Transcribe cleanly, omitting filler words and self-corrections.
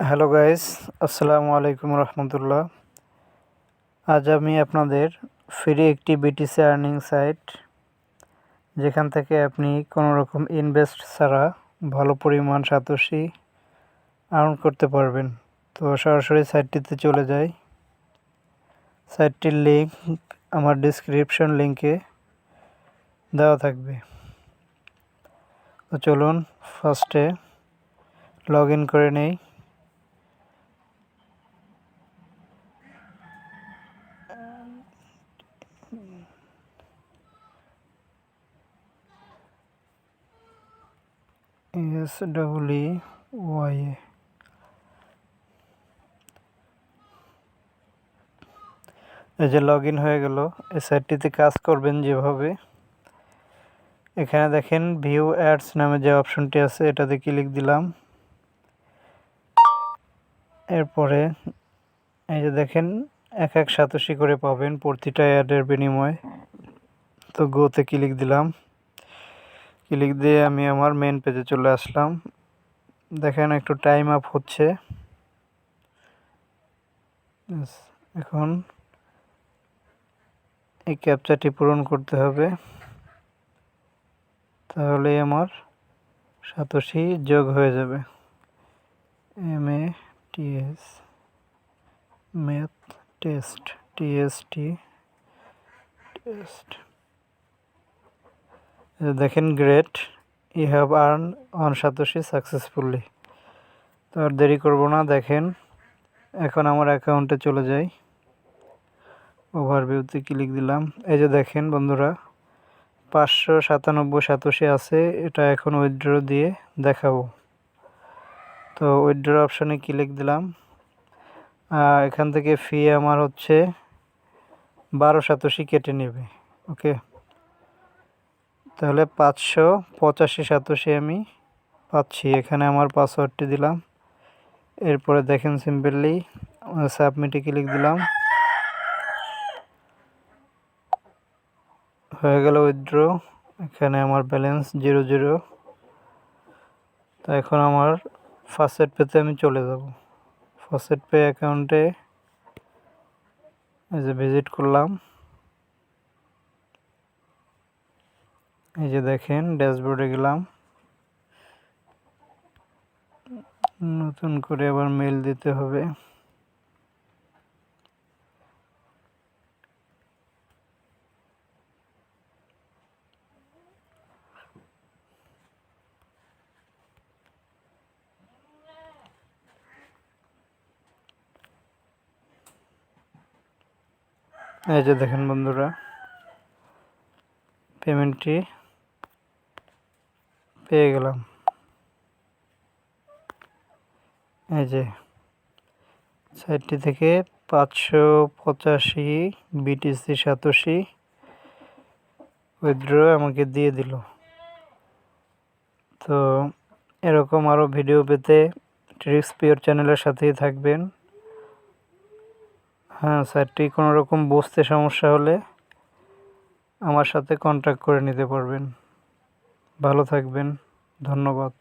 Hello guys, আসসালামু আলাইকুম রহমতুল্লাহ। আজ আমি আপনাদের ফ্রি একটি বিটিসি আর্নিং সাইট, যেখান থেকে আপনি কোনো রকম ইনভেস্ট ছাড়া ভালো পরিমাণ সাতোশি আর্ন করতে পারবেন। তো সরাসরি সাইটটিতে চলে যাই। সাইটটির লিঙ্ক আমার ডিসক্রিপশন লিঙ্কে দেওয়া থাকবে। তো চলুন ফার্স্টে লগ ইন করে নেই। SEEY এই যে লগ ইন হয়ে গেল। এই সাইটটিতে কাজ করবেন যেভাবে, এখানে দেখেন ভিউ অ্যাডস নামে যে অপশনটি আছে এটাতে ক্লিক দিলাম। এরপরে এই যে দেখেন এক সাতোশি করে পাবেন প্রতিটা অ্যাডের বিনিময়ে। তো গোতে ক্লিক দিলাম। ক্লিক দিয়ে আমি আমার মেন পেজে চলে আসলাম। দেখেন একটু টাইম আপ হচ্ছে। এখন এই ক্যাপচাটি পূরণ করতে হবে, তাহলে আমার সাতোশি যোগ হয়ে যাবে। MATS math test TST test. দেখেন great, you have earn on satoshi successfully. তো আর দেরি করব না, দেখেন এখন আমার অ্যাকাউন্টে চলে যাই। ওভারভিউতে ক্লিক দিলাম। এই যে দেখেন বন্ধুরা, 597 সাতোশি আছে। এটা এখন উইথড্র দিয়ে দেখাবো। তো উইথড্র অপশানে ক্লিক দিলাম। এখান থেকে ফি আমার হচ্ছে 12 সাতোশি কেটে নেবে। ওকে, তাহলে 585 সাতোশি আমি পাচ্ছি। এখানে আমার পাসওয়ার্ডটি দিলাম। এরপরে দেখেন সিম্পলি সাবমিটে ক্লিক দিলাম। হয়ে গেল উইথড্র। এখানে আমার ব্যালেন্স 00। তো এখন আমার ফার্স্ট পেতে আমি চলে যাব। ফার্স্ট পে অ্যাকাউন্টে এই যে ভিজিট করলাম। এই যে দেখেন ড্যাশবোর্ডে গেলাম। নতুন করে আবার মেল দিতে হবে। এই যে দেখেন বন্ধুরা, পেমেন্টটি পেয়ে গেলাম। এই যে সাইটটি থেকে 585 BTC সাতোশি উইথড্র আমাকে দিয়ে দিল। তো এরকম আরও ভিডিও পেতে ট্রিক্স পিওর চ্যানেলের সাথেই থাকবেন। হ্যাঁ, সাইটটি কোনো রকম বুঝতে সমস্যা হলে আমার সাথে কন্ট্যাক্ট করে নিতে পারবেন। ভালো থাকবেন, ধন্যবাদ।